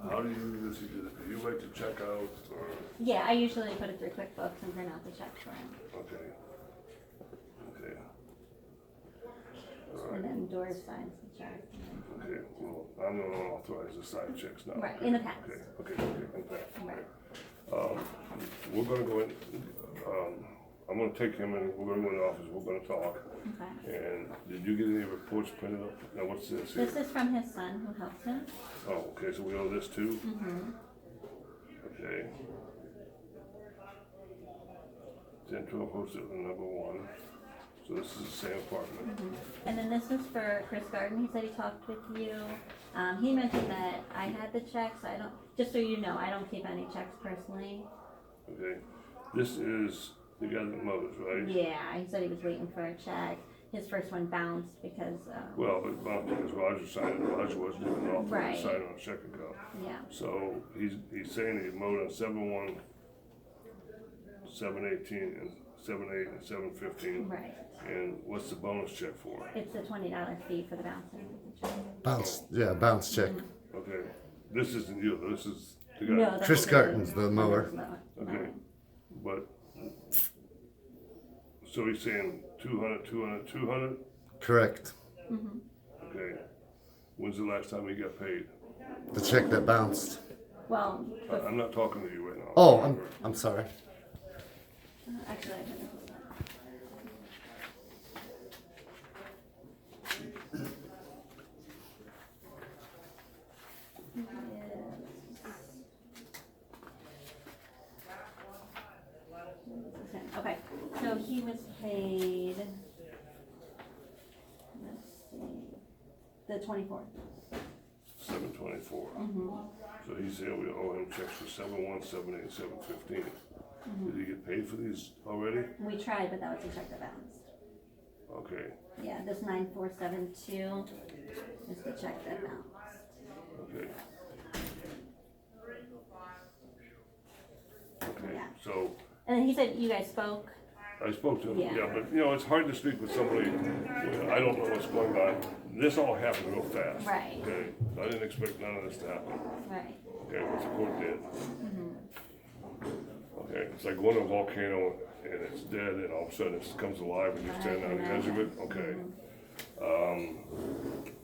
How do you do this? Do you write the check out or? Yeah, I usually put it through QuickBooks and print out the check for him. Okay. Okay. And then Doris signs the check. Okay, well, I'm the one authorized to sign checks now. Right, in the past. Okay, in the past. Right. We're gonna go in, I'm gonna take him and we're gonna go in the office, we're gonna talk. Okay. And did you get any reports printed up? Now, what's this here? This is from his son who helps him. Oh, okay, so we owe this too? Mm-hmm. Okay. 10-12 posted number 1. So this is the same apartment. Mm-hmm. And then this is for Chris Garden. He said he talked with you. He mentioned that I had the checks. I don't, just so you know, I don't keep any checks personally. Okay. This is the guy that mows, right? Yeah, he said he was waiting for a check. His first one bounced because. Well, but bounced because Roger signed it. Roger wasn't even authorized Right. to sign on a check ago. Yeah. So he's saying he mowed on 7/1, 7/18, and 7/8, and 7/15. Right. And what's the bonus check for? It's a $20 fee for the bouncing of the check. Bounce check. Okay. This isn't you. This is the guy. No, that's Chris the- Garton's the mower. Okay. But so he's saying 200, 200, 200. Correct. Mm-hmm. Okay. When's the last time he got paid? The check that bounced. Well, I'm not talking to you right now. Oh, I'm sorry. actually, I didn't. Okay, so he was paid, let's see, the 24th. 7/24. Mm-hmm. So he's saying we owe him checks for 7/1, 7/8, 7/15. Did he get paid for these already? We tried, but that was a check that bounced. Okay. Yeah, this 9472 is the check that bounced. Okay. Okay. Yeah. So And then he said you guys spoke. I spoke to him. Yeah. Yeah, but it's hard to speak with somebody when I don't know what's going on. This all happened real fast. Right. Okay. I didn't expect none of this to happen. Right. Okay, what the court did. Okay, it's like going to a volcano and it's dead and all of a sudden it comes alive and you're standing on the edge of it. Okay.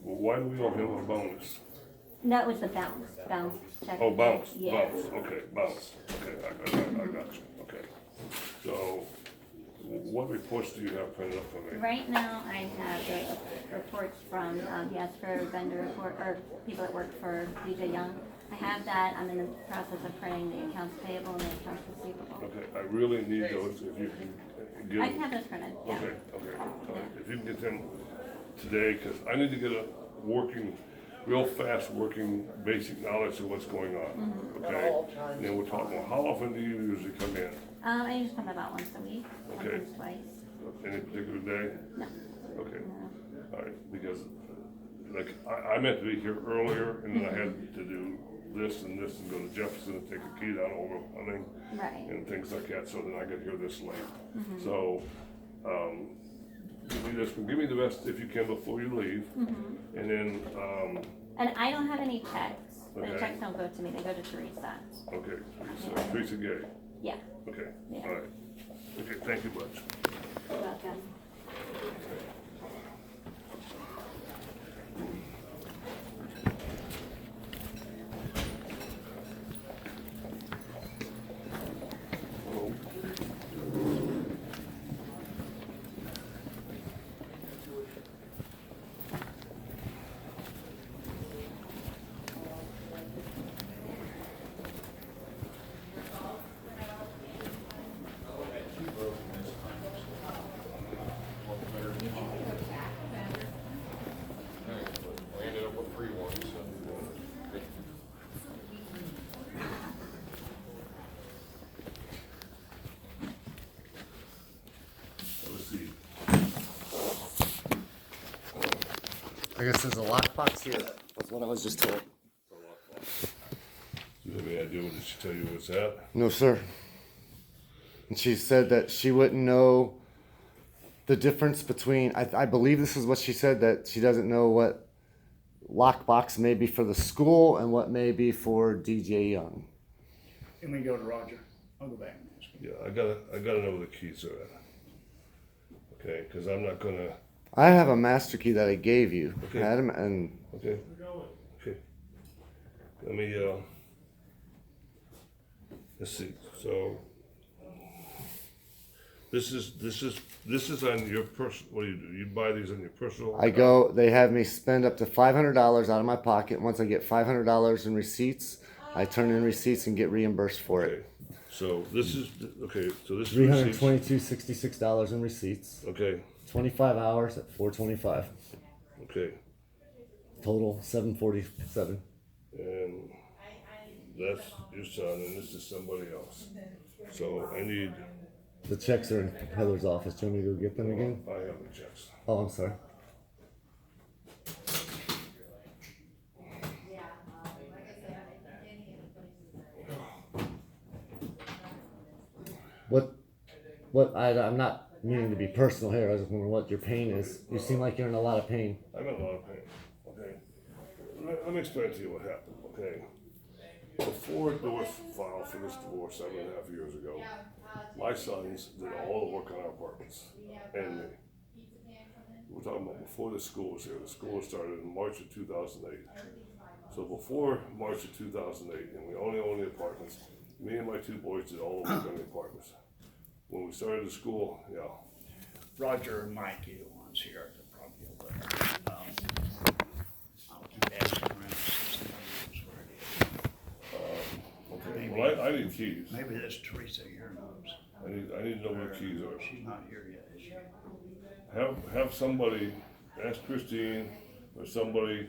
Well, why do we owe him a bonus? That was the bounce check. Oh, bounce, Yeah. bounce, okay, bounce. Okay, I got you, okay. So, what reports do you have printed up for me? Right now, I have the reports from, he asked for a vendor report, or people that work for DJ Young. I have that. I'm in the process of printing the accounts payable and the accounts receivable. Okay, I really need those if you can get I them. can have those printed, yeah. Okay, all right. If you can get them today, because I need to get a working, real fast working basic knowledge of what's going on, okay? And then we'll talk more. How often do you usually come in? I usually come about once a week, Okay. sometimes twice. Any particular day? No. Okay, No. all right, because like I meant to be here earlier and then I had to do this and this and go to Jefferson and take a key down over hunting Right. and things like that, so then I got here this late. So, give me the best if you can before you leave, and then, And I don't have any checks. The Okay. checks don't go to me, they go to Teresa. okay, so Teresa Gay, Yeah, okay, Yeah. all right. Okay, thank you much. you're welcome. We ended up with free ones. Let's see. I guess there's a lockbox here. That's what I was just told. Do you have any idea what did she tell you what's at? No, sir. And she said that she wouldn't know the difference between. I believe this is what she said, that she doesn't know lockbox may be for the school and what may be for DJ Young. And we go to Roger. I'll go back and ask him. Yeah, I gotta know where the keys are at. Okay, because I'm not gonna. I have a master key that I gave you, Okay. Adam, and Okay. Okay. Let me. Let's see. So. This is on your personal. What do? You buy these on your personal? I go. They have me spend up to $500 out of my pocket. Once I get $500 in receipts, I turn in receipts and get reimbursed for Okay. it. So this is okay. So this is $322.66 in receipts. Okay. 25 hours at $425. Okay. Total $747. And that's your son, and this is somebody else. So I need. The checks are in Heather's office. Do you want me to go get them again? I have the checks. Oh, I'm sorry. I'm not meaning to be personal here. I was just wondering what your pain is. You seem like you're in a lot of pain. I'm in a lot of pain. Okay. Let me explain to you what happened. Okay. Before Doris filed for this divorce 7.5 years ago, my sons did all the work on our apartments and me. We're talking about before the school was here. The school started in March of 2008. So before March of 2008, and we only owned the apartments, me and my two boys did all the work on the apartments. When we started the school, yeah. Roger and Mikey, the ones here at the property over there. I'll keep asking around to see if somebody knows where it is. Okay. Well, I need keys. Maybe that's Teresa here knows. I need to know where the keys are. She's not here yet, is she? Have somebody, ask Christine or somebody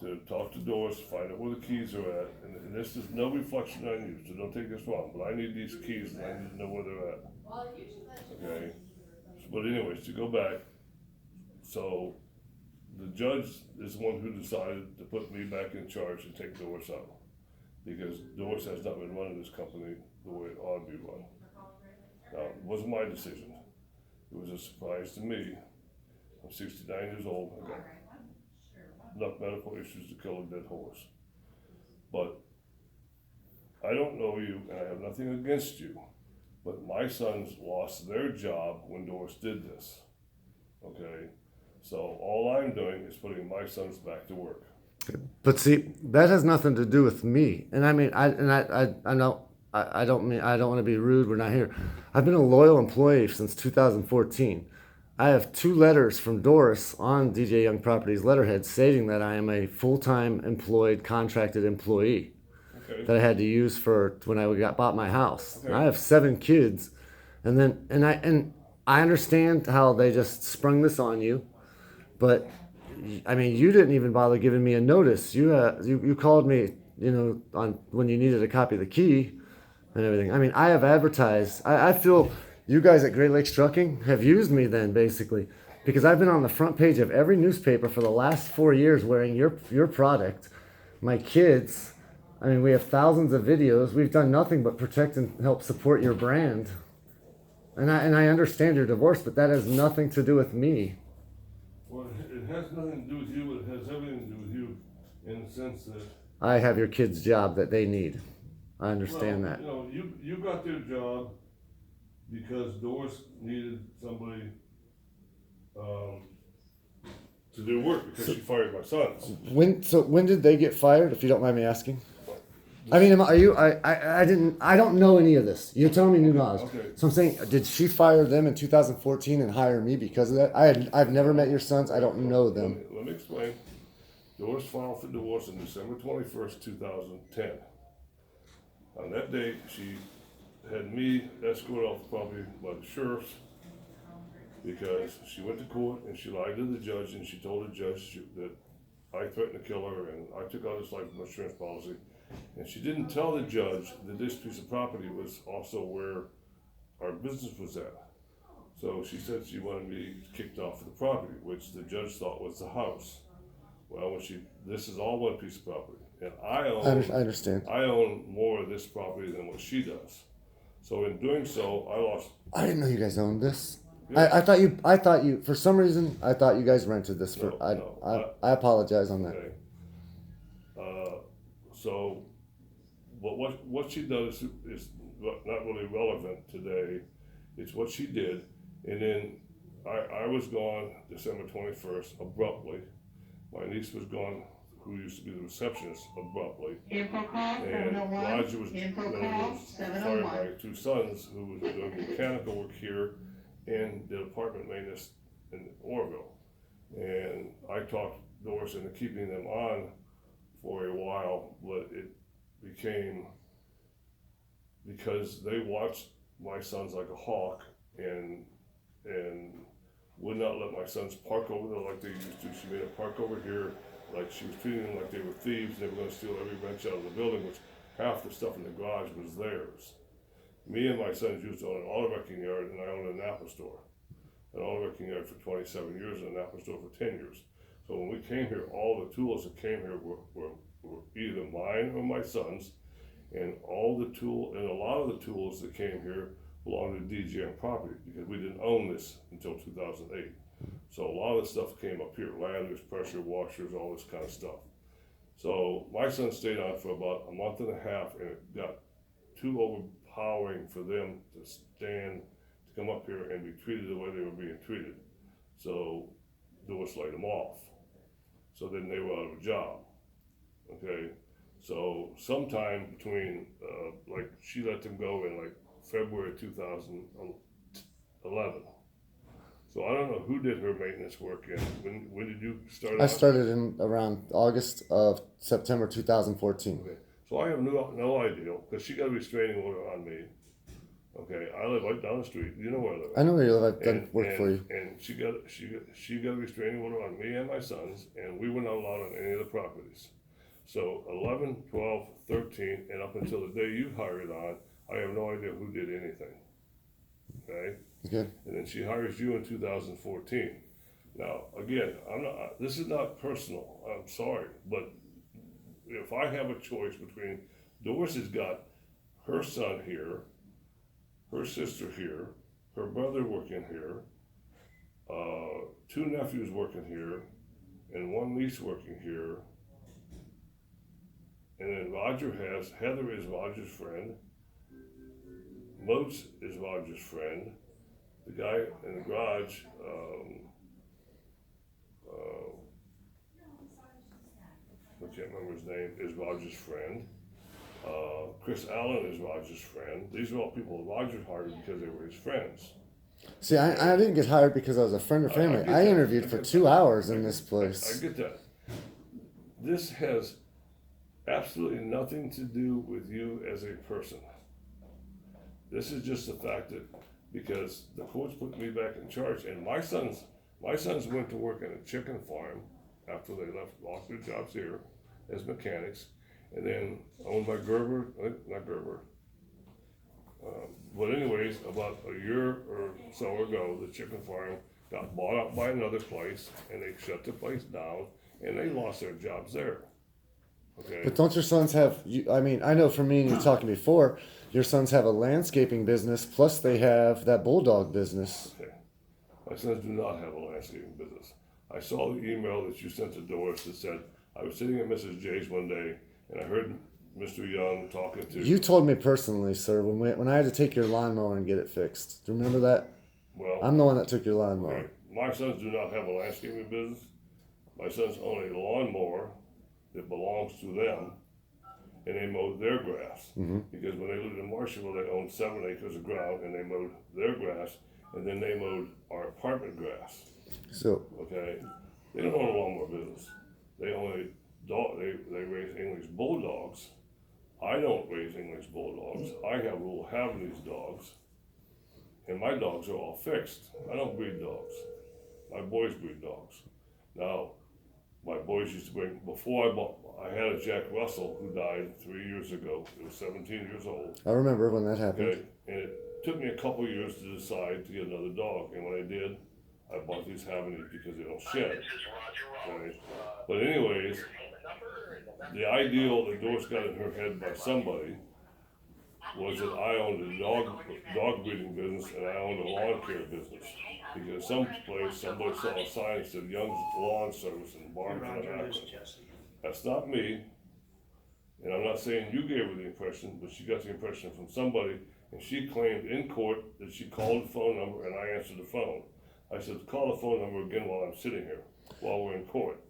to talk to Doris, find out where the keys are at. And this is no reflection on you, so don't take this wrong, but I need these keys and I need to know where they're at. Okay? But anyways, to go back, so the judge is the one who decided to put me back in charge and take Doris out. Because Doris has not been running this company the way it ought to be run. Now, it wasn't my decision. It was a surprise to me. I'm 69 years old. I got enough medical issues to kill a dead horse. But I don't know you, and I have nothing against you. But my sons lost their job when Doris did this. Okay? So all I'm doing is putting my sons back to work. But see, that has nothing to do with me. And I mean, I know I don't want to be rude. We're not here. I've been a loyal employee since 2014. I have 2 letters from Doris on DJ Young Properties letterhead stating that I am a full-time employed, contracted employee. Okay? That I had to use for when I bought my house. Okay. I have 7 kids, and I understand how they just sprung this on you, but I mean, you didn't even bother giving me a notice. You called me, on when you needed a copy of the key and everything. I mean, I have advertised. I feel you guys at Great Lakes Trucking have used me then, basically, because I've been on the front page of every newspaper for the last 4 years wearing your product. My kids, I mean, we have thousands of videos. We've done nothing but protect and help support your brand. And I understand your divorce, but that has nothing to do with me. Well, it has nothing to do with you, but it has everything to do with you in the sense that. I have your kids' job that they need. I understand that. You got their job because Doris needed somebody to do work because she fired my sons. When did they get fired, if you don't mind me asking? I mean, I don't know any of this. You're telling me new knowledge. Okay. So I'm saying, did she fire them in 2014 and hire me because of that? I've never met your sons. I don't know them. Let me explain. Doris filed for divorce on December 21st, 2010. On that date, she had me escorted off the property by the sheriffs because she went to court and she lied to the judge and she told the judge that I threatened to kill her and I took out his life insurance policy. And she didn't tell the judge that this piece of property was also where our business was at. So she said she wanted me kicked off of the property, which the judge thought was the house. Well, this is all one piece of property, and I understand. I own more of this property than what she does. So in doing so, I lost. I didn't know you guys owned this. I thought you, for some reason, I thought you guys rented this for, I apologize on that. Okay. So, but what she does is not really relevant today. It's what she did, and then I was gone December 21st abruptly. My niece was gone, who used to be the receptionist, abruptly. And Roger was fired by 2 sons who was doing mechanical work here and did apartment maintenance in Orville. And I talked Doris into keeping them on for a while, but it became, because they watched my sons like a hawk and would not let my sons park over there like they used to. She made them park over here, like she was treating them like they were thieves. They were going to steal every wrench out of the building, which half the stuff in the garage was theirs. Me and my sons used to own an auto wrecking yard, and I owned a Napa store. An auto wrecking yard for 27 years and a Napa store for 10 years. So when we came here, all the tools that came here were either mine or my son's, and a lot of the tools that came here belonged to DJM property, because we didn't own this until 2008. So a lot of the stuff came up here, ladders, pressure washers, all this kind of stuff. So my son stayed on for about a month and a half, and it got too overpowering for them to come up here and be treated the way they were being treated. So Lewis laid them off. So then they were out of a job. Okay, so sometime between, like she let them go in like February 2011. So I don't know who did her maintenance work in. When did you start? I started in around September 2014. Okay, so I have no idea, because she got a restraining order on me. Okay, I live right down the street. You know where I live. I know where you live. I've done work for you. And she got a restraining order on me and my sons, and we were not allowed on any of the properties. So 11, 12, 13, and up until the day you hired on, I have no idea who did anything. Okay? Okay. And then she hires you in 2014. Now, again, this is not personal. I'm sorry, but if I have a choice between, Doris has got her son here, her sister here, her brother working here, 2 nephews working here, and 1 niece working here. And then Heather is Roger's friend. Moats is Roger's friend. The guy in the garage, I can't remember his name, is Roger's friend. Chris Allen is Roger's friend. These are all people Roger hired because they were his friends. See, I didn't get hired because I was a friend or family. I interviewed for 2 hours in this place. I get that. This has absolutely nothing to do with you as a person. This is just the fact that because the courts put me back in charge, and my sons went to work at a chicken farm after they lost their jobs here as mechanics, and then owned by not Gerber. But anyways, about a year or so ago, the chicken farm got bought up by another place, and they shut the place down, and they lost their jobs there. Okay. But don't your sons have, I mean, I know from me and you talking before, your sons have a landscaping business, plus they have that bulldog business. Okay. My sons do not have a landscaping business. I saw the email that you sent to Doris that said, I was sitting at Mrs. J's one day, and I heard Mr. Young talking to... You told me personally, sir, when I had to take your lawnmower and get it fixed. Do you remember that? Well, I'm the one that took your lawnmower. Right. My sons do not have a landscaping business. My sons own a lawnmower that belongs to them, and they mowed their grass. Mm-hmm. Because when they lived in Marshallville, they owned 7 acres of ground, and they mowed their grass, and then they mowed our apartment grass. So, Okay, they don't own a lawnmower business. They own a dog. They raise English bulldogs. I don't raise English bulldogs. I will have these dogs, and my dogs are all fixed. I don't breed dogs. My boys breed dogs. Now, my boys used to bring, I had a Jack Russell who died 3 years ago. He was 17 years old. I remember when that happened. Okay, and it took me a couple of years to decide to get another dog, and when I did, I bought these Havanese because they don't shed. Okay? But anyways, the ideal that Doris got in her head by somebody was that I owned a dog breeding business and I owned a lawn care business. Because somebody saw a sign that said Young's Lawn Service in Barnton, Roger, this is Akron. Jesse. That's not me, and I'm not saying you gave her the impression, but she got the impression from somebody, and she claimed in court that she called the phone number and I answered the phone. I said, call the phone number again while I'm sitting here, while we're in court,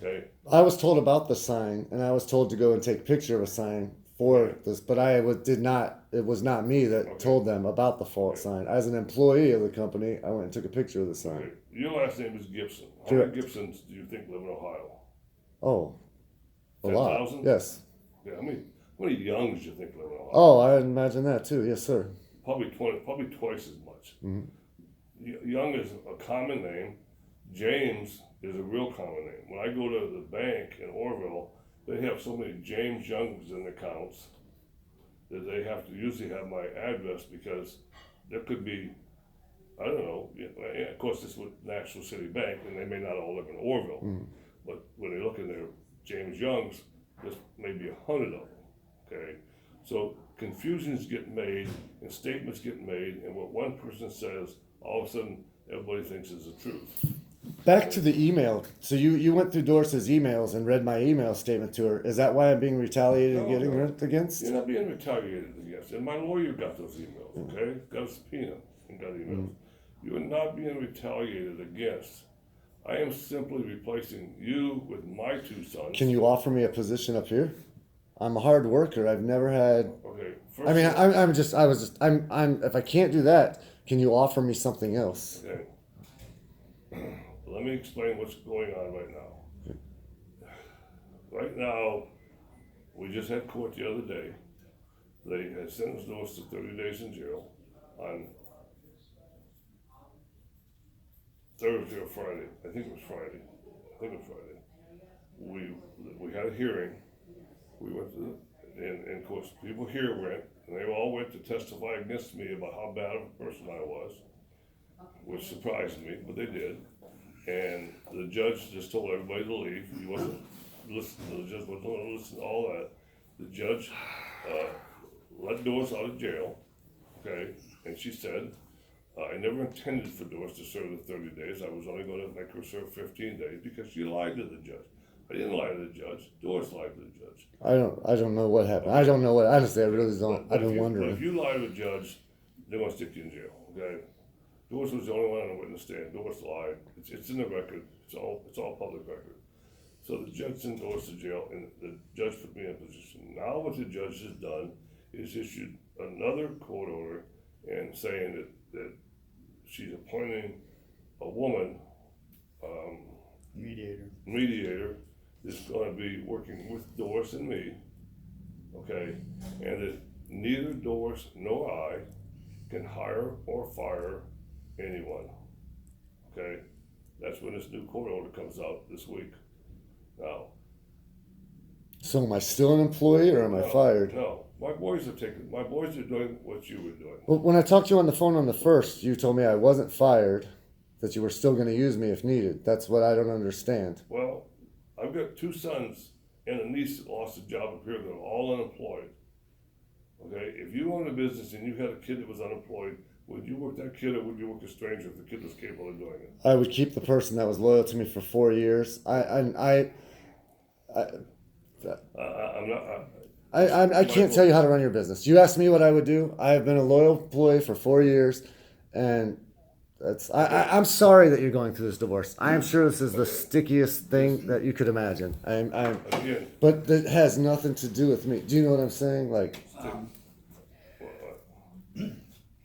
okay? I was told about the sign, and I was told to go and take a picture of a sign for this, but did not. It was not me that Okay. told them about the false sign. As an employee of the company, I went and took a picture of the sign. Okay. Your last name is Gibson. How Correct. many Gibsons do you think live in Ohio? Oh, a lot. 10,000? Yes. Yeah, how many Youngs do you think live in Ohio? Oh, I imagine that too. Yes, sir. Probably twice as much. Mhm. Young is a common name. James is a real common name. When I go to the bank in Orville, they have so many James Youngs in accounts that they have to usually have my address because there could be, I don't know, of course this was National City Bank and they may not all live in Orville, but when they look in their James Youngs, there's maybe 100 of them, okay? So confusions get made and statements get made and what one person says, all of a sudden everybody thinks is the truth. Back to the email. So you went through Doris's emails and read my email statement to her. Is that why I'm being retaliated No, getting no. against? You're not being retaliated against. And my lawyer got those emails, okay? Got a subpoena and got emails. You are not being retaliated against. I am simply replacing you with my two sons. Can you offer me a position up here? I'm a hard worker. I've never had. Okay. I mean, I'm. If I can't do that, can you offer me something else? Okay. Let me explain what's going on right now. Right now, we just had court the other day. They had sentenced us to 30 days in jail on Thursday or Friday. I think it was Friday. We had a hearing. We went to, and of course, people here went, and they all went to testify against me about how bad of a person I was, which surprised me, but they did. And the judge just told everybody to leave. He wasn't listening. The judge wasn't going to listen to all that. The judge let Doris out of jail, okay? And she said, I never intended for Doris to serve the 30 days. I was only going to make her serve 15 days because she lied to the judge. I didn't lie to the judge. Doris lied to the judge. I don't know what happened. I don't know what. Honestly, I really don't. I've been wondering. If you lie to the judge, they want to stick you in jail, okay? Doris was the only one on the witness stand. Doris lied. It's in the record. It's all public record. So the judge sent Doris to jail, and the judge put me in a position. Now what the judge has done is issued another court order and saying that she's appointing a woman, mediator, that's going to be working with Doris and me, okay, and that neither Doris nor I can hire or fire anyone, okay? That's when this new court order comes out this week. Now. So am I still an employee or am I fired? No, my boys are doing what you were doing. Well, when I talked to you on the phone on the first, you told me I wasn't fired, that you were still going to use me if needed. That's what I don't understand. Well, I've got two sons and a niece that lost a job up here that are all unemployed. Okay, if you own a business and you had a kid that was unemployed, would you work that kid or would you work a stranger if the kid was capable of doing it? I would keep the person that was loyal to me for 4 years. I'm not. I can't tell you how to run your business. You asked me what I would do. I have been a loyal employee for 4 years, and I'm sorry that you're going through this divorce. I am sure this is the stickiest thing that you could imagine. Again, But it has nothing to do with me. Do you know what I'm saying? Like,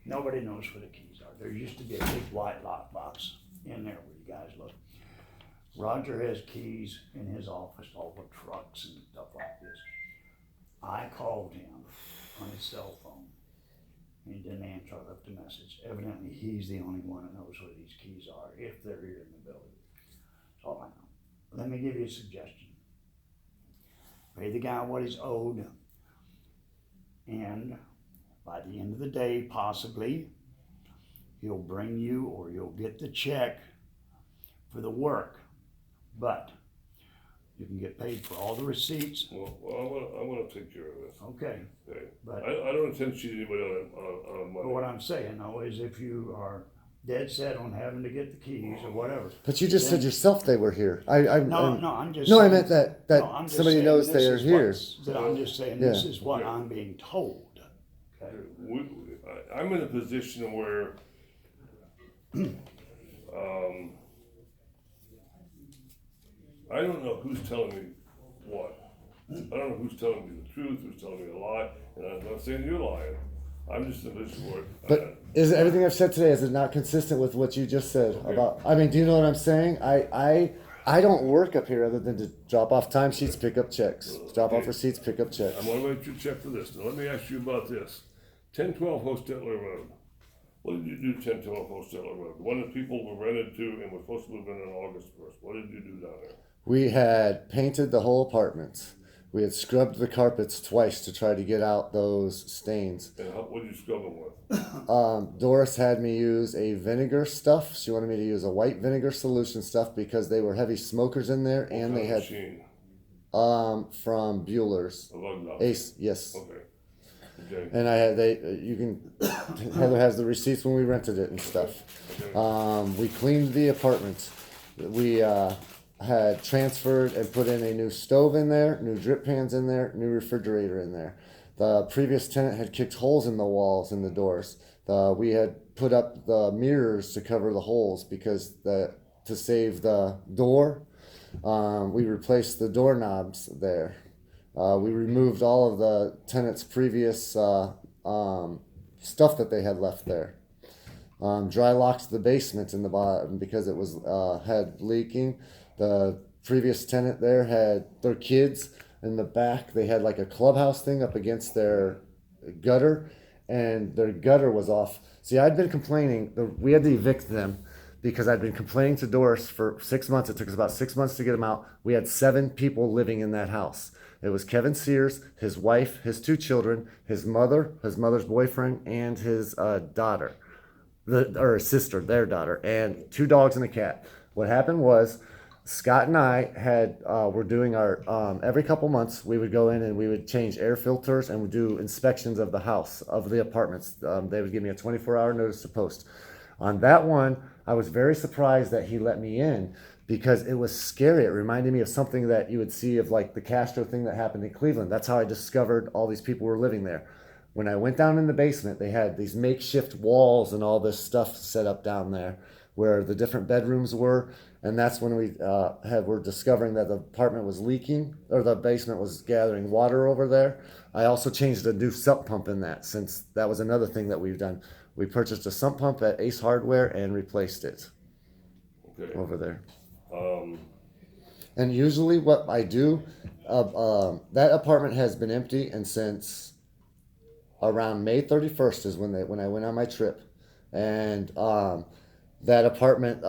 Nobody knows where the keys are. There used to be a big white lock box in there where you guys look. Roger has keys in his office, all the trucks and stuff like this. I called him on his cell phone. He didn't answer. I left a message. Evidently, he's the only one that knows where these keys are, if they're here in the building. That's all I know. Let me give you a suggestion. Pay the guy what he's owed, and by the end of the day, possibly, he'll bring you or you'll get the check for the work. But You can get paid for all the receipts. Well, I'm gonna take care of this, Okay, okay? But- I don't intend to cheat anybody on but money. what I'm saying though is if you are dead set on having to get the keys or whatever. But you just said then- yourself they were here. No, I'm just. No, I saying- meant that no, I'm just somebody saying knows this they are is here. that I'm just saying, this Yeah. is what I'm being told. Okay. I'm in a position where, I don't know who's telling me what. I don't know who's telling me the truth, who's telling me a lie, and I'm not saying you're lying. I'm just in a position where. But is everything I've said today, is it not consistent with what you just said about, I mean, do you know what I'm saying? I don't work up here other than to drop off timesheets, pick up checks, drop off receipts, pick up checks. I'm gonna write you a check for this. Now, let me ask you about this. 1012 Hostetler Road. What did you do 1012 Hostetler Road? The one that people were rented to and were supposed to move in on August 1st. What did you do down there? We had painted the whole apartment. We had scrubbed the carpets twice to try to get out those stains. And what did you scrub them with? Doris had me use a vinegar stuff. She wanted me to use a white vinegar solution stuff because they were heavy smokers in there, and they had Machine. from Bueller's. A lug nut. Ace, yes. Okay. Okay. And I had you can Heather has the receipts when we rented it and stuff. We cleaned the apartment. We had transferred and put in a new stove in there, new drip pans in there, new refrigerator in there. The previous tenant had kicked holes in the walls and the doors. We had put up the mirrors to cover the holes because to save the door. We replaced the doorknobs there. We removed all of the tenants' previous stuff that they had left there. Dry locked the basement in the bottom because it was had leaking. The previous tenant there had their kids in the back. They had like a clubhouse thing up against their gutter, and their gutter was off. See, I'd been complaining. We had to evict them because I'd been complaining to Doris for 6 months. It took us about 6 months to get them out. We had 7 people living in that house. It was Kevin Sears, his wife, his 2 children, his mother's boyfriend, and his daughter, or his sister, their daughter, and 2 dogs and a cat. What happened was Scott and I were doing our every couple months we would go in and we would change air filters and would do inspections of the house, of the apartments. They would give me a 24-hour notice to post. On that one, I was very surprised that he let me in because it was scary. It reminded me of something that you would see of like the Castro thing that happened in Cleveland. That's how I discovered all these people were living there. When I went down in the basement, they had these makeshift walls and all this stuff set up down there where the different bedrooms were. And that's when we were discovering that the apartment was leaking, or the basement was gathering water over there. I also changed a new sump pump in that, since that was another thing that we've done. We purchased a sump pump at Ace Hardware and replaced it over there. And usually what I do, that apartment has been empty, and since around May 31st is when I went on my trip. And that apartment,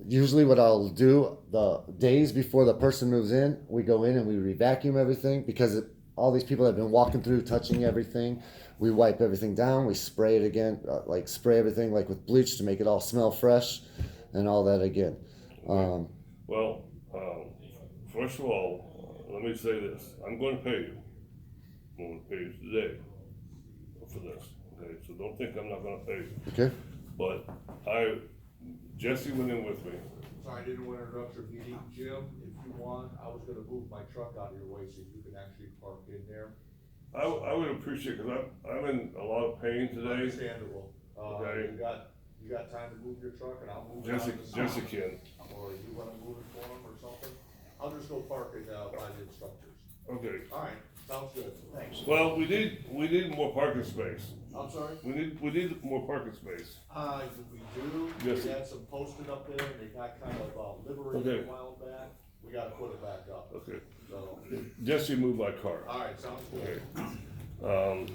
usually what I'll do, the days before the person moves in, we go in and we re-vacuum everything because all these people have been walking through, touching everything. We wipe everything down, we spray it again, spray everything like with bleach to make it all smell fresh and all that again. First of all, let me say this. I'm going to pay you. I'm going to pay you today for this. Okay, so don't think I'm not going to pay you. Okay. But Jesse went in with me. Sorry, I didn't want to interrupt your meeting, Jim. If you want, I was gonna move my truck out of your way so you can actually park in there. I would appreciate, because I'm in a lot of pain today. Understandable. Okay. You got time to move your truck and I'll move it out Jesse, of the Jesse side. can. Or you wanna move it for him or something? I'll just go park it, by the instructors. Okay. Alright, sounds good. Thanks. Well, we need more parking space. I'm sorry? We need more parking space. We do. Yes. We had some posted up there and they got kind of, liberated Okay. a while back. We gotta put it back up. Okay. So, Jesse moved my car. alright, sounds good. Okay.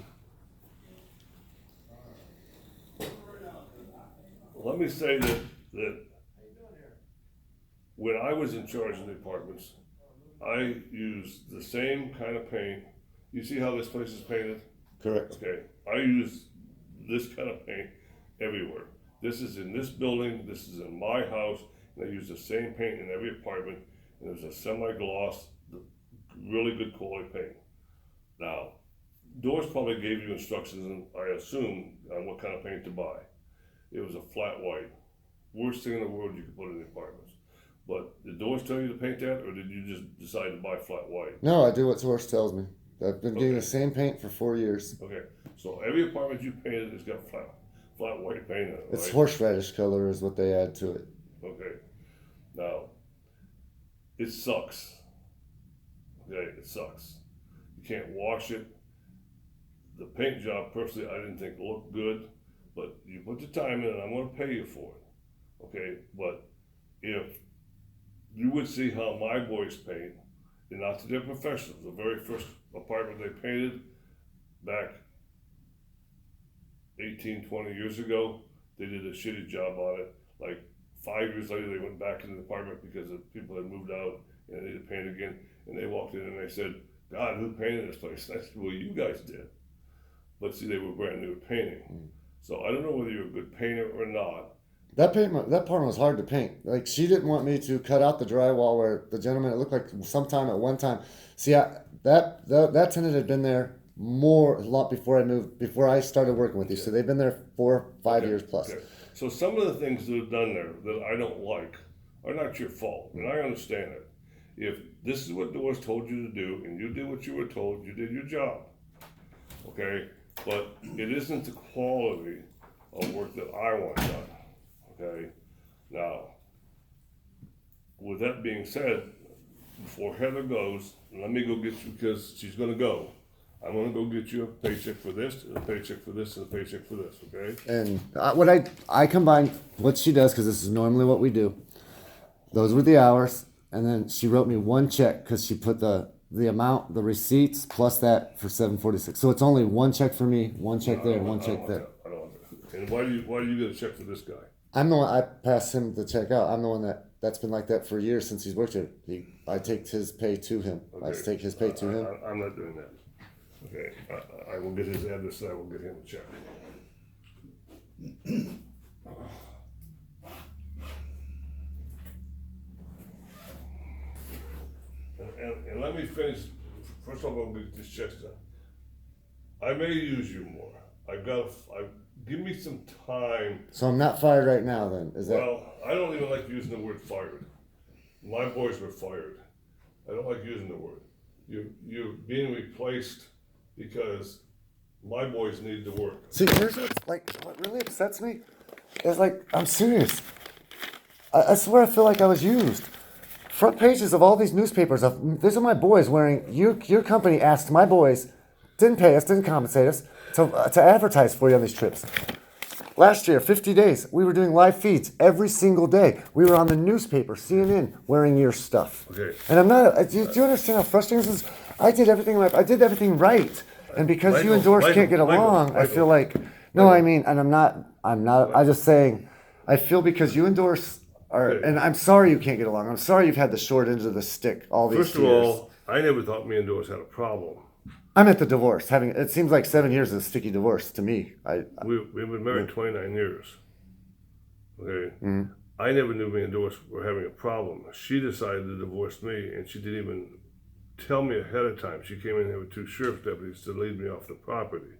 Let me say that when I was in charge of the apartments, I used the same kind of paint. You see how this place is painted? Correct. Okay, I use this kind of paint everywhere. This is in this building, this is in my house, and I use the same paint in every apartment. and it was a semi-gloss, really good quality paint. Now, Doors probably gave you instructions, and I assume, on what kind of paint to buy. It was a flat white. Worst thing in the world you could put in the apartments. But did Doors tell you to paint that, or did you just decide to buy flat white? No, I do what Source tells me. I've been getting Okay. the same paint for 4 years. Okay, so every apartment you painted has got flat white paint in it, It's right? horseradish color is what they add to it. Okay, now, it sucks. Okay, it sucks. You can't wash it. The paint job, personally, I didn't think looked good, but you put the time in and I'm gonna pay you for it. Okay, but if you would see how my boys paint, and not that they're professionals, the very first apartment they painted back 18, 20 years ago, they did a shitty job on it. Like 5 years later, they went back into the apartment because the people had moved out and they needed to paint again. And they walked in and they said, God, who painted this place? And I said, well, you guys did. But see, they were brand new at painting. So I don't know whether you're a good painter or not. That part was hard to paint. Like, she didn't want me to cut out the drywall where the gentleman, it looked like sometime at one time. See, that tenant had been there a lot before I moved, before I started working with you. So they've been there 4 or 5 years plus. Okay. So some of the things that are done there that I don't like are not your fault, and I understand it. If this is what Doors told you to do, and you did what you were told, you did your job. Okay? But it isn't the quality of work that I want done. Okay? Now, with that being said, before Heather goes, let me go get you, because she's gonna go. I'm gonna go get you a paycheck for this, and a paycheck for this, and a paycheck for this, okay? And I combined what she does, because this is normally what we do. Those were the hours, and then she wrote me one check because she put the amount, the receipts plus that for $746. So it's only one check for me, one check there, and one check there. I don't want that. And why do you get a check for this guy? I'm the one, I passed him the check out. I'm the one that's been like that for years since he's worked here. I take his pay to him. I Okay. take his pay to him. I'm not doing that. Okay, I will get his address, and I will get him a check. And let me finish, first of all, I'll get this check done. I may use you more. Give me some time. So I'm not fired right now then, is that? Well, I don't even like using the word fired. My boys were fired. I don't like using the word. You're being replaced because my boys need to work. See, here's what really upsets me is, like, I'm serious. I swear I feel like I was used. Front pages of all these newspapers these are my boys wearing, your company asked my boys, didn't pay us, didn't compensate us, to advertise for you on these trips. Last year, 50 days, we were doing live feeds every single day. We were on the newspaper, CNN, wearing your stuff. Okay. And I'm not, do you understand how frustrating this is? I did everything right. And because you and Doris can't get along, I feel like, no, I mean, and I'm not, I'm just saying, I feel because you and Doris are, and I'm sorry you can't get along. I'm sorry you've had the short end of the stick all these years. First of all, I never thought me and Doris had a problem. I'm at the divorce. It seems like 7 years is a sticky divorce to me. We've been married 29 years. Okay. Mm-hmm. I never knew me and Doris were having a problem. She decided to divorce me, and she didn't even tell me ahead of time. She came in here with 2 sheriff's deputies to lead me off the property.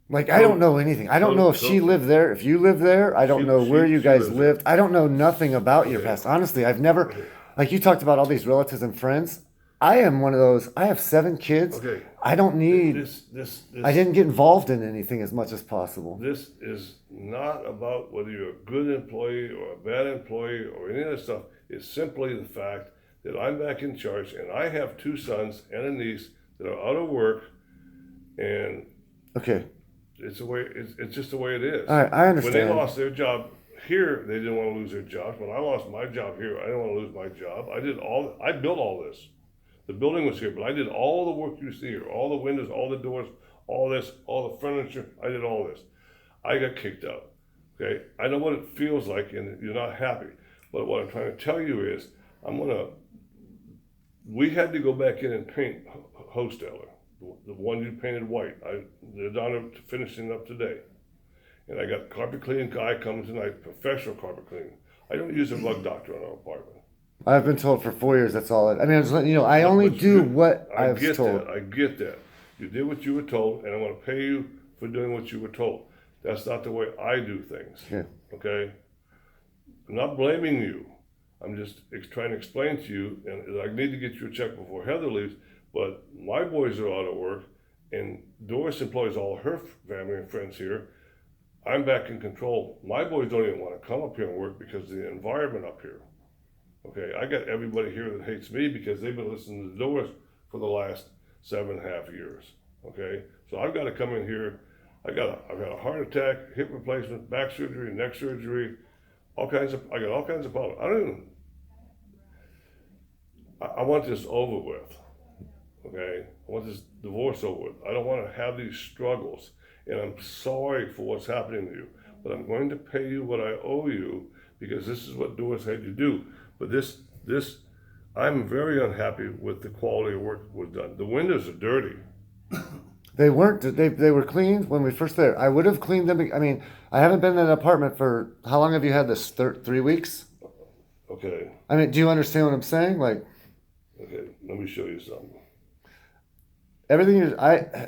Like, I don't know anything. I don't know if she lived there, if you lived there. I don't know where you guys lived. I don't know nothing about your past. Honestly, I've never, like you talked about all these relatives and friends. I am one of those. I have 7 kids. Okay. I don't need. This. I didn't get involved in anything as much as possible. This is not about whether you're a good employee or a bad employee or any of that stuff. It's simply the fact that I'm back in charge, and I have 2 sons and a niece that are out of work, and okay, it's the way. It's just the way it is. All right, I understand. When they lost their job here, they didn't want to lose their jobs. When I lost my job here, I didn't want to lose my job. I built all this. The building was here, but I did all the work you see here, all the windows, all the doors, all this, all the furniture. I did all this. I got kicked out. Okay, I know what it feels like, and you're not happy. But what I'm trying to tell you is, we had to go back in and paint Hosteller, the one you painted white. They're down to finishing up today. And I got carpet cleaning guy coming tonight, professional carpet cleaning. I don't use a rug doctor in our apartment. I've been told for 4 years that's all. I mean, I'm just letting you know. I only do what I was told. I get that. You did what you were told, and I'm going to pay you for doing what you were told. That's not the way I do things. Yeah. Okay? I'm not blaming you. I'm just trying to explain to you, and I need to get you a check before Heather leaves, but my boys are out of work, and Doris employs all her family and friends here. I'm back in control. My boys don't even want to come up here and work because of the environment up here. Okay, I got everybody here that hates me because they've been listening to Doris for the last 7.5 years. Okay, so I've got to come in here. I've got a heart attack, hip replacement, back surgery, neck surgery, I got all kinds of problems. I want this over with. Okay, I want this divorce over with. I don't want to have these struggles, and I'm sorry for what's happening to you, but I'm going to pay you what I owe you because this is what Doris had you do. But I'm very unhappy with the quality of work that was done. The windows are dirty. They weren't. They were cleaned when we first there. I would have cleaned them. I mean, I haven't been in an apartment for how long have you had this? 3 weeks. Okay. I mean, do you understand what I'm saying? Like, okay, let me show you something. everything is.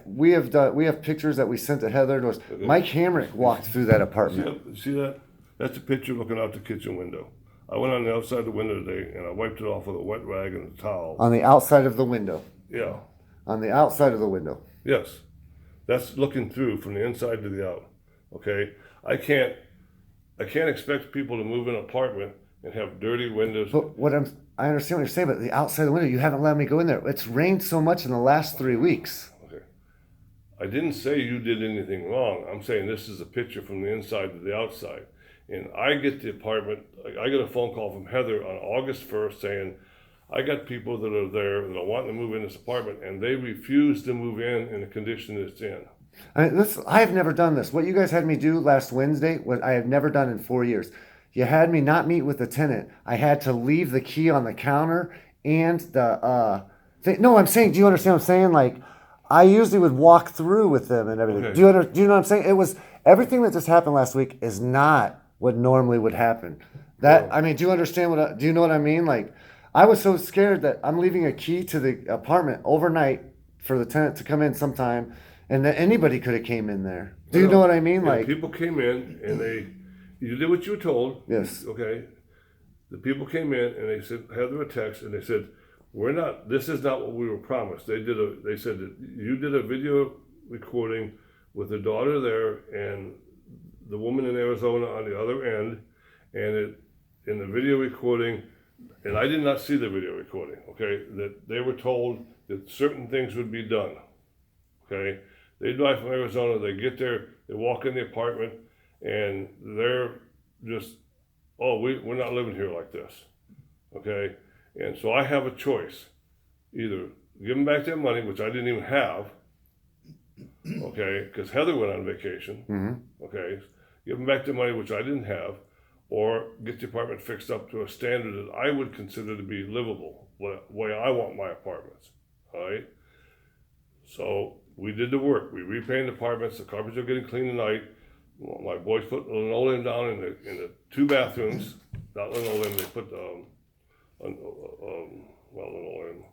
We have done. We have pictures that we sent to Heather. And Okay. Mike Hamrick walked through that apartment. See that? That's a picture looking out the kitchen window. I went on the outside of the window today and I wiped it off with a wet rag and a towel. On the outside of the window. Yeah. On the outside of the window. Yes. That's looking through from the inside to the out. Okay? I can't expect people to move in an apartment and have dirty windows. But I understand what you're saying, but the outside of the window, you haven't let me go in there. It's rained so much in the last 3 weeks. Okay. I didn't say you did anything wrong. I'm saying this is a picture from the inside to the outside. And I get the apartment, I get a phone call from Heather on August 1st saying, I got people that are there that are wanting to move in this apartment and they refuse to move in the condition it's in. I have never done this. What you guys had me do last Wednesday, what I have never done in 4 years. You had me not meet with the tenant. I had to leave the key on the counter and the thing. No, I'm saying, do you understand what I'm saying? Like, I usually would walk through with them and everything. Okay. Do you know what I'm saying? It was everything that just happened last week is not what normally would happen. I mean, do you understand do you know what I mean? Like, I was so scared that I'm leaving a key to the apartment overnight for the tenant to come in sometime, and that anybody could have came in there. Do you know what I mean? And Like, people came in and you did what you were told. Yes. Okay. The people came in and they sent Heather a text and they said, this is not what we were promised. They said that you did a video recording with the daughter there and the woman in Arizona on the other end, and in the video recording, and I did not see the video recording, okay, that they were told that certain things would be done, okay? They drive from Arizona, they get there, they walk in the apartment, and they're just, we're not living here like this, okay? And so I have a choice. Either give them back their money, which I didn't even have, okay, because Heather went on vacation, okay? Give them back their money, which I didn't have, or get the apartment fixed up to a standard that I would consider to be livable, the way I want my apartments, all right? So we did the work. We repainted apartments. The carpets are getting clean tonight. My boys put linoleum down in the 2 bathrooms. Not linoleum, they put linoleum.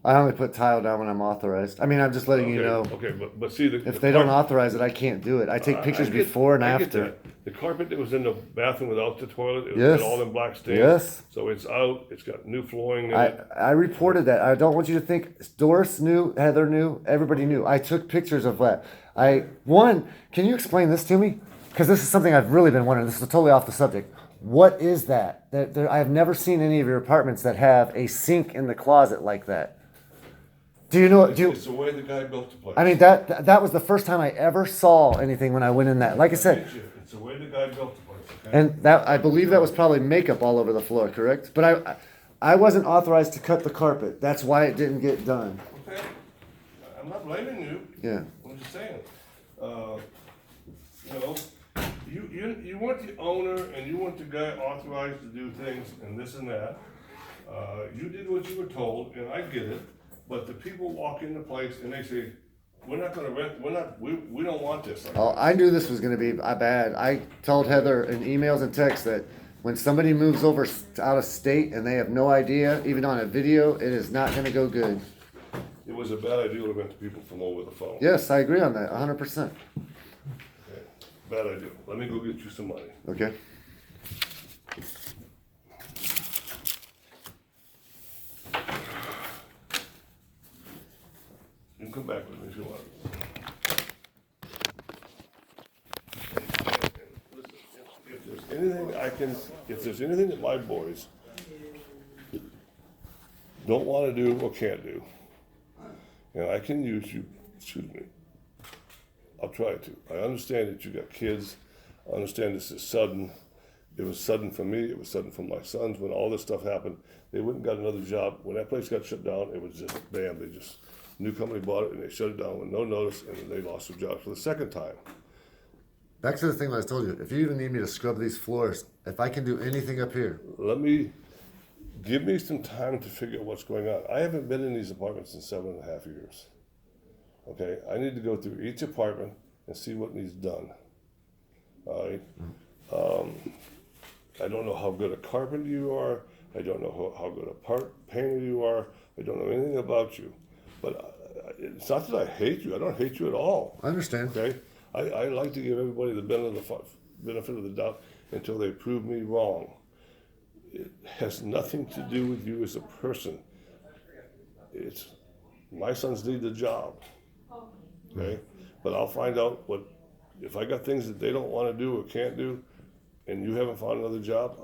I only put tile down when I'm authorized. I mean, I'm just letting you know. Okay, but see, If they don't authorize it, I can't do it. I take pictures before and I get after. that. The carpet that was in the bathroom without the toilet, it Yes. was all in black stains. Yes. So it's out. It's got new flooring in it. I reported that. I don't want you to think Doris knew, Heather knew, everybody knew. I took pictures of that. Can you explain this to me? Because this is something I've really been wondering. This is totally off the subject. What is that? I've never seen any of your apartments that have a sink in the closet like that. Do you know? It's the way the guy built the place. I mean, that was the first time I ever saw anything when I went in that. Like I said, It's the way the guy built the place. Okay? and that I believe that was probably makeup all over the floor, correct? But I wasn't authorized to cut the carpet. That's why it didn't get done. Okay. I'm not blaming you. Yeah. I'm just saying. You weren't the owner and you weren't the guy authorized to do things and this and that. You did what you were told, and I get it. But the people walk into place and they say, we're not going to rent. We don't want this. Oh, I knew this was going to be bad. I told Heather in emails and texts that When somebody moves over out of state and they have no idea, even on a video, it is not going to go good. It was a bad idea to rent to people from over the phone. Yes, I agree on that, 100%. Okay. Bad idea. Let me go get you some money. Okay. You can come back with me if you want. If there's anything that my boys don't want to do or can't do, and I can use you, excuse me, I'll try to. I understand that you got kids. I understand this is sudden. It was sudden for me. It was sudden for my sons. When all this stuff happened, they went and got another job. When that place got shut down, it was just bam. They just, new company bought it and they shut it down with no notice, and then they lost their job for the second time. Back to the thing that I told you. If you even need me to scrub these floors, if I can do anything up here, Give me some time to figure out what's going on. I haven't been in these apartments in 7.5 years. Okay, I need to go through each apartment and see what needs done. All right. I don't know how good a carpenter you are. I don't know how good a painter you are. I don't know anything about you. But it's not that I hate you. I don't hate you at all. I understand. Okay. I like to give everybody the benefit of the doubt until they prove me wrong. It has nothing to do with you as a person. It's my sons need the job. Okay? But I'll find out if I got things that they don't want to do or can't do, and you haven't found another job,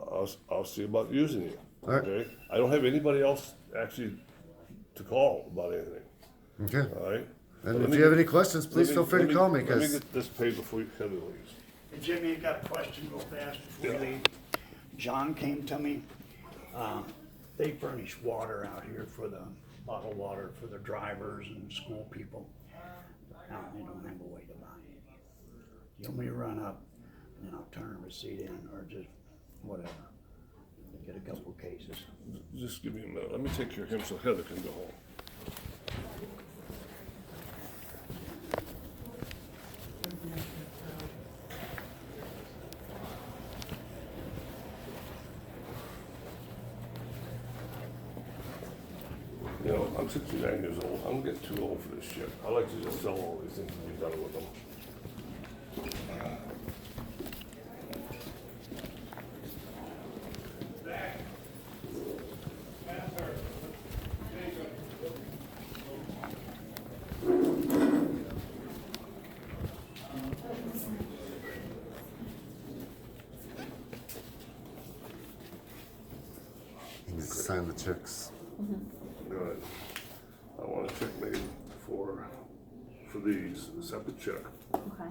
I'll see about using you. All right. Okay? I don't have anybody else actually to call about anything. Okay. All right? And if you have any questions, please feel free to call me. Let me Because get this paid before Heather leaves. Hey, Jimmy, you got a question real fast before Yeah. you leave? John came to me. They furnish water out here for the bottled water for the drivers and school people. Now, they don't have a way to buy it. You want me to run up and then I'll turn a receipt in or just whatever. Get a couple cases. Just give me a minute. Let me take care of him so Heather can go home. You know, I'm 69 years old. I'm getting too old for this shit. I like to just sell all these things and be done with them. you need to sign the checks. Good. I want a check made for these, a separate check. Okay.